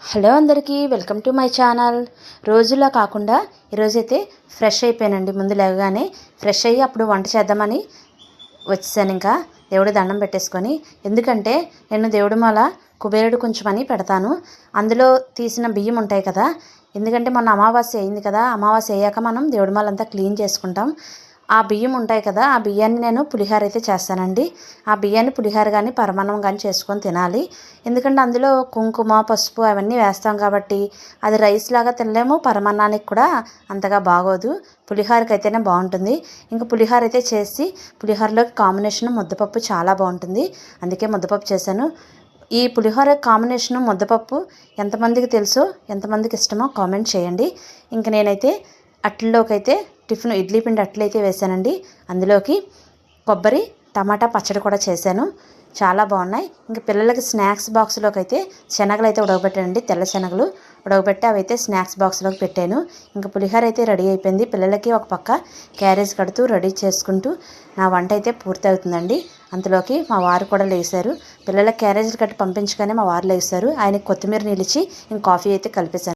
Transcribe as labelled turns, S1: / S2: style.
S1: Hello అందరికీ welcome to my channel. రోజులా కాకుండా ఈరోజైతే ఫ్రెష్ అయిపోయానండి. ముందు లేవగానే ఫ్రెష్ అయ్యి అప్పుడు వంట చేద్దామని వచ్చేసాను. ఇంకా దేవుడి దండం పెట్టేసుకొని, ఎందుకంటే నేను దేవుడి మాల కుబేరుడు కొంచెమని పెడతాను. అందులో తీసిన బియ్యం ఉంటాయి కదా, ఎందుకంటే మొన్న అమావాస్య అయింది కదా, అమావాస్య అయ్యాక మనం దేవుడి మాలంతా క్లీన్ చేసుకుంటాం. ఆ బియ్యం ఉంటాయి కదా, ఆ బియ్యాన్ని నేను పులిహోర అయితే చేస్తానండి. ఆ బియ్యాన్ని పులిహోర కానీ పరమాన్నం కానీ చేసుకొని తినాలి. ఎందుకంటే అందులో కుంకుమ పసుపు అవన్నీ వేస్తాం కాబట్టి అది రైస్ లాగా తినలేము, పరమాన్నానికి కూడా అంతగా బాగోదు. పులిహోరకి అయితేనే బాగుంటుంది. ఇంకా పులిహోర అయితే చేసి, పులిహోరలోకి కాంబినేషన్ ముద్దపప్పు చాలా బాగుంటుంది, అందుకే ముద్దపప్పు చేశాను. ఈ పులిహోర కాంబినేషను ముద్దపప్పు ఎంతమందికి తెలుసో, ఎంతమందికి ఇష్టమో కామెంట్ చేయండి. ఇంక నేనైతే అట్లలోకి అయితే టిఫిన్ ఇడ్లీ పిండి అట్లయితే వేసానండి. అందులోకి కొబ్బరి టమాటా పచ్చడి కూడా చేశాను, చాలా బాగున్నాయి. ఇంకా పిల్లలకి స్నాక్స్ బాక్స్లోకి అయితే శనగలు అయితే ఉడకబెట్టానండి, తెల్ల శనగలు ఉడకబెట్టి అవి అయితే స్నాక్స్ బాక్స్లోకి పెట్టాను. ఇంకా పులిహోర అయితే రెడీ అయిపోయింది. పిల్లలకి ఒక పక్క క్యారేజ్ కడుతూ రెడీ చేసుకుంటూ నా వంట అయితే పూర్తి అవుతుందండి. అంతలోకి మా వారు కూడా లేచారు. పిల్లలకి క్యారేజీలు కట్టి పంపించగానే మా వారు లేచారు. ఆయనకి కొత్తిమీర నిలిచి ఇంక కాఫీ అయితే కలిపేశాను.